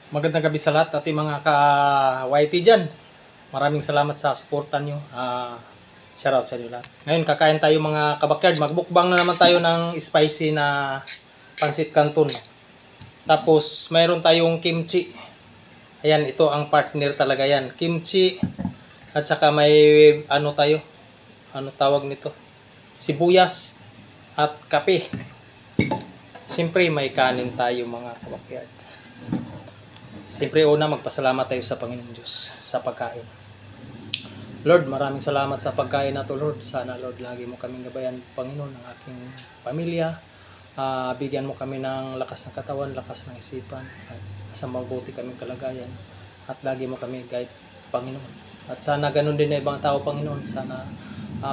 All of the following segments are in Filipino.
Magandang gabi sa lahat ating mga ka-YT dyan. Maraming salamat sa suportan nyo. Shoutout sa inyo lahat. Ngayon kakain tayo mga kabakyard. Magbukbang na naman tayo ng spicy na pansit canton. Tapos mayroon tayong kimchi. Ayan, ito ang partner talaga yan. Kimchi. At saka may ano tayo. Ano tawag nito? Sibuyas. At kape. Siyempre may kanin tayo mga kabakyard. Siyempre una magpasalamat tayo sa Panginoon Diyos sa pagkain. Lord, maraming salamat sa pagkain na to, Lord. Sana Lord, lagi mo kaming gabayan, Panginoon, ng aking pamilya. Bigyan mo kami ng lakas ng katawan, lakas ng isipan, at sa mabuti kaming kalagayan. At lagi mo kami guide, Panginoon. At sana ganun din na ibang tao, Panginoon. Sana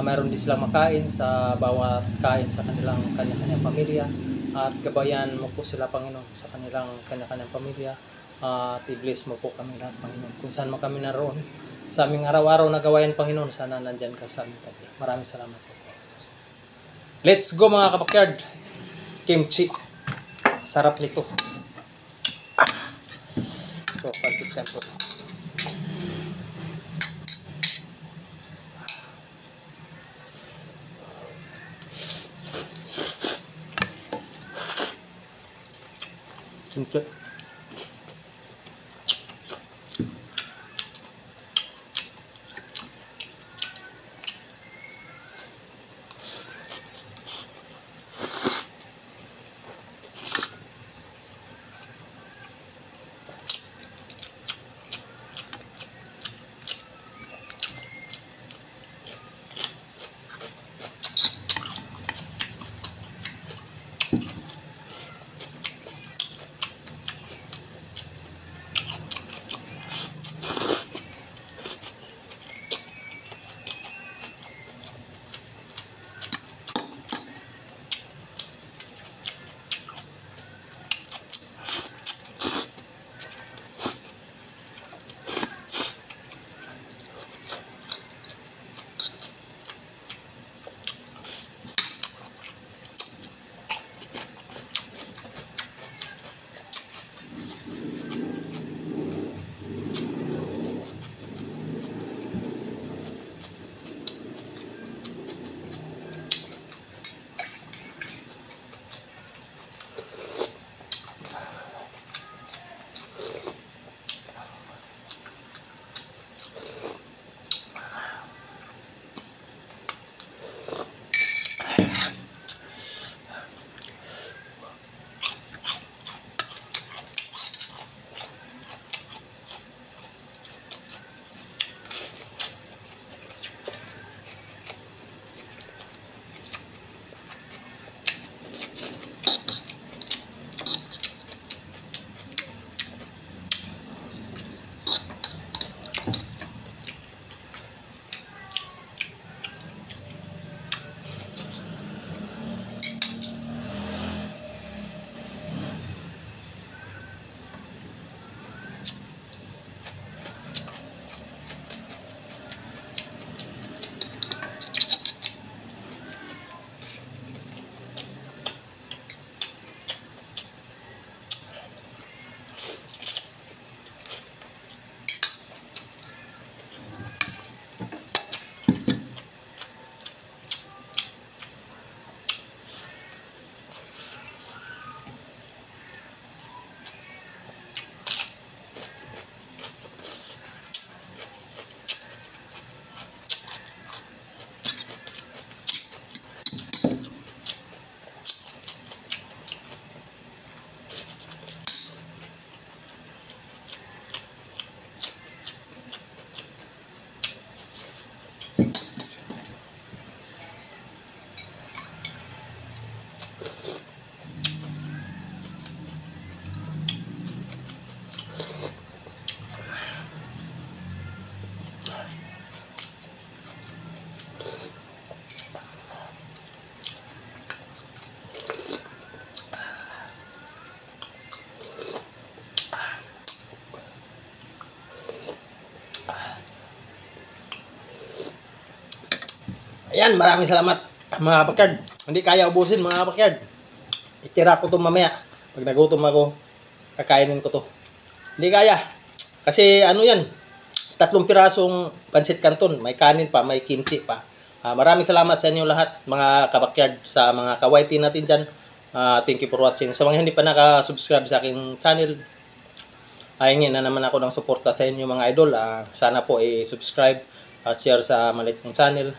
mayroon din silang makain sa bawat kain sa kanya-kanyang pamilya. At gabayan mo po sila, Panginoon, sa kanilang kanya-kanyang pamilya. At i-bless mo po kami lahat, Panginoon. Kung saan man kami naroon, sa aming araw-araw na gawain, Panginoon, sana nandyan ka sa aming tabi. Maraming salamat po. Let's go mga kabakyard. Kimchi. Sarap nito. Ito, pansit canton. Kimchi. Ayan, maraming salamat mga kabakyard. Hindi kaya ubusin mga kabakyard. Itira ko to mamaya. Pag nagutom ako, kakainin ko to. Hindi kaya. Kasi ano yan, 3 pirasong pansit canton, may kanin pa, may kimchi pa. Maraming salamat sa inyo lahat, mga kabakyard, sa mga ka-YT natin dyan. Thank you for watching. Sa mga hindi pa naka-subscribe sa aking channel, hingin na naman ako ng suporta sa inyo mga idol. Sana po i-subscribe at share sa maliit kong channel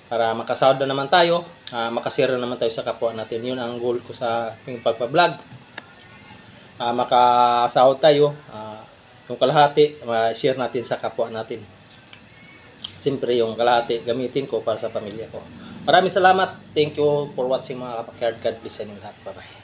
para makasahod na naman tayo, makashare na naman tayo sa kapwa natin. Yun ang goal ko sa aking pagpa-vlog. Makasahod tayo, yung kalahati, share natin sa kapwa natin. Siyempre yung kalahati gamitin ko para sa pamilya ko. Maraming salamat. Thank you for watching mga kabakyard. God bless sa inyo lahat. Bye-bye.